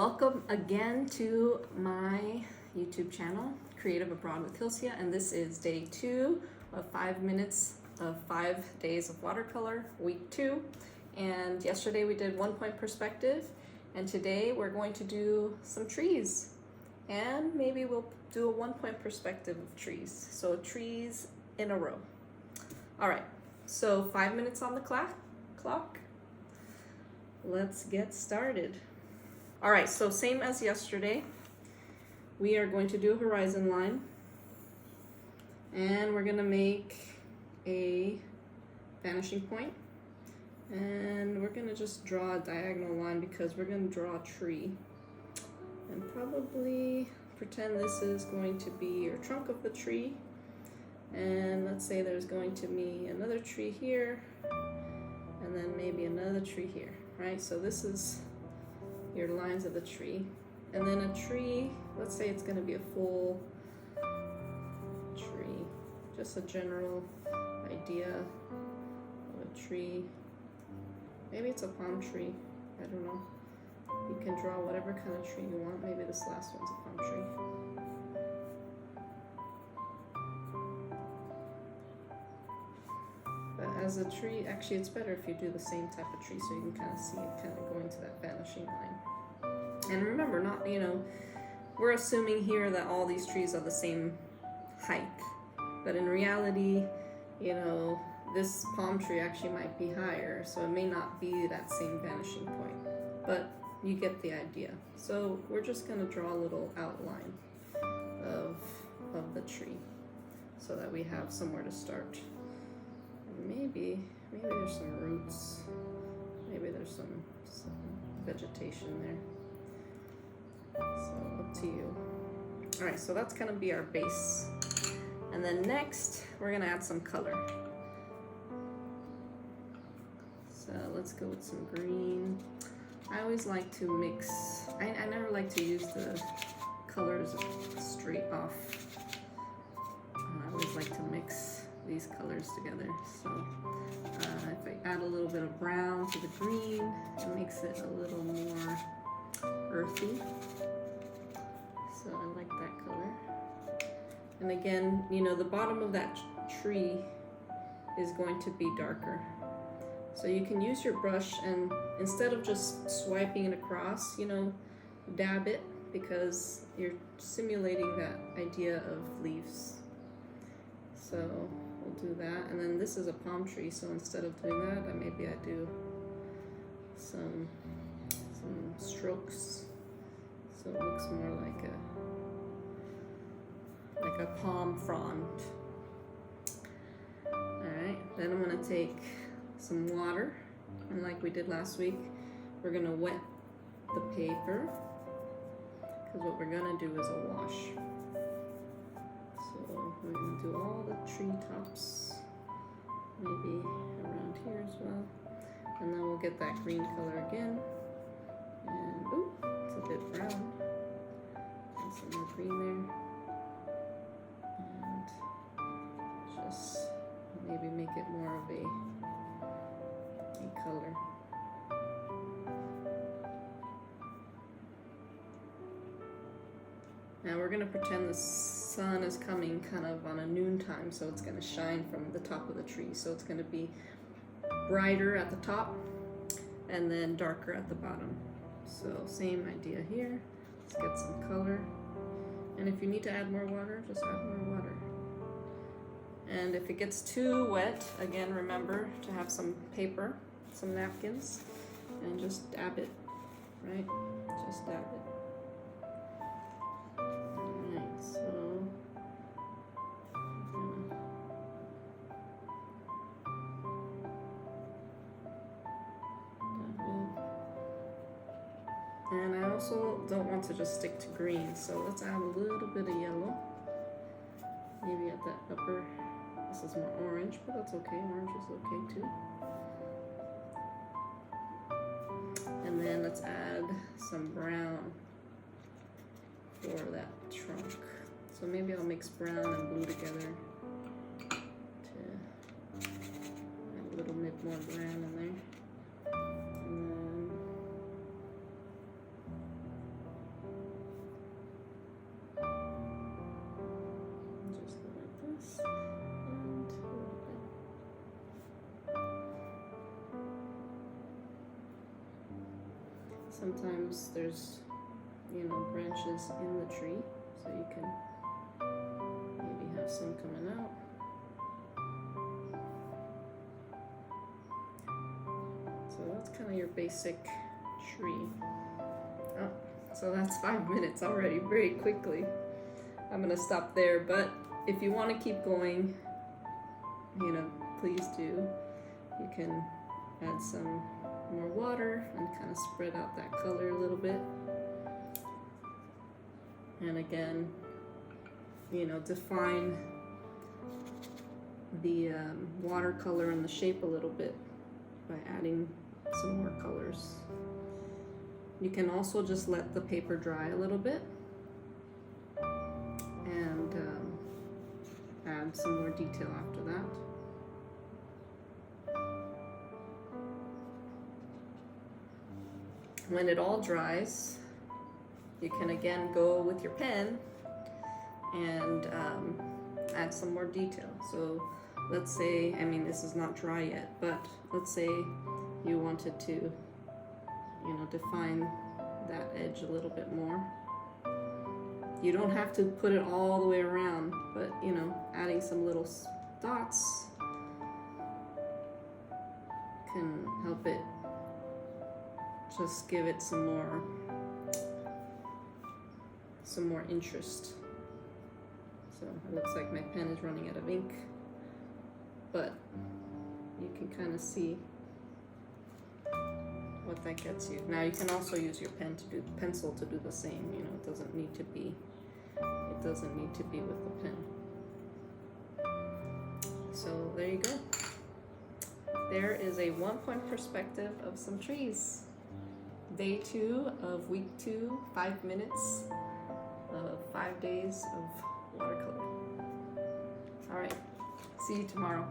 Welcome again to my YouTube channel, Creative Abroad with Hilcia, and this is day 2 of 5 minutes of 5 days of watercolor, week 2. And yesterday we did 1-point perspective, and today we're going to do some trees. And maybe we'll do a 1-point perspective of trees. So trees in a row. All right, so 5 minutes on the clock. Let's get started. All right, so same as yesterday, we are going to do a horizon line, and we're gonna make a vanishing point, and we're gonna just draw a diagonal line because we're gonna draw a tree, and probably pretend this is going to be your trunk of the tree, and let's say there's going to be another tree here, and then maybe another tree here, right? So this is your lines of the tree. And then a tree, let's say it's going to be a full tree, just a general idea of a tree. Maybe it's a palm tree, I don't know. You can draw whatever kind of tree you want. Maybe this last one's a palm tree. As a tree, actually it's better if you do the same type of tree so you can kind of see it kind of going to that vanishing line. And remember, not, we're assuming here that all these trees are the same height, but in reality, this palm tree actually might be higher, so it may not be that same vanishing point, but you get the idea. So we're just going to draw a little outline of the tree so that we have somewhere to start. Maybe there's some roots, maybe there's some vegetation there, so up to you. All right, so that's gonna be our base, and then next we're gonna add some color. So let's go with some green. I always like to mix, I never like to use the colors straight off. I always like to mix these colors together. So if I add a little bit of brown to the green, it makes it a little more earthy. So I like that color. And again, the bottom of that tree is going to be darker. So you can use your brush, and instead of just swiping it across, dab it, because you're simulating that idea of leaves. So we'll do that, and then this is a palm tree, so instead of doing that, maybe I do some strokes, so it looks more like a palm frond. All right, then I'm gonna take some water, and like we did last week, we're gonna wet the paper, because what we're gonna do is a wash. So we're going to do all the tree tops, maybe around here as well. And then we'll get that green color again. And, ooh, it's a bit brown. And some more green there. And just maybe make it more of a color. Now we're going to pretend the sun is coming kind of on a noontime, so it's going to shine from the top of the tree. So it's going to be brighter at the top and then darker at the bottom. So same idea here. Let's get some color. And if you need to add more water, just add more water. And if it gets too wet, again, remember to have some paper, some napkins, and just dab it, right? Just dab it. And I also don't want to just stick to green, so let's add a little bit of yellow. Maybe at that upper, this is more orange, but that's okay, orange is okay too. And then let's add some brown for that trunk. So maybe I'll mix brown and blue together to add a little bit more brown in there. And then Sometimes there's, you know, branches in the tree, so you can maybe have some coming out. So that's kind of your basic tree. Oh, so that's 5 minutes already, very quickly. I'm gonna stop there, but if you want to keep going, you know, please do. You can add some more water and kind of spread out that color a little bit. And again, you know, define the watercolor and the shape a little bit by adding some more colors. You can also just let the paper dry a little bit and add some more detail after that. When it all dries, you can again go with your pen and add some more detail. So let's say, I mean, this is not dry yet, but let's say you wanted to, you know, define that edge a little bit more. You don't have to put it all the way around, but, you know, adding some little dots can help it just give it some more interest. So it looks like my pen is running out of ink, but you can kind of see what that gets you. Now you can also use your pencil to do the same. You know, it doesn't need to be with the pen. So there you go. There is a 1-point perspective of some trees. Day 2 of week 2, 5 minutes of 5 days of watercolor. All right, see you tomorrow.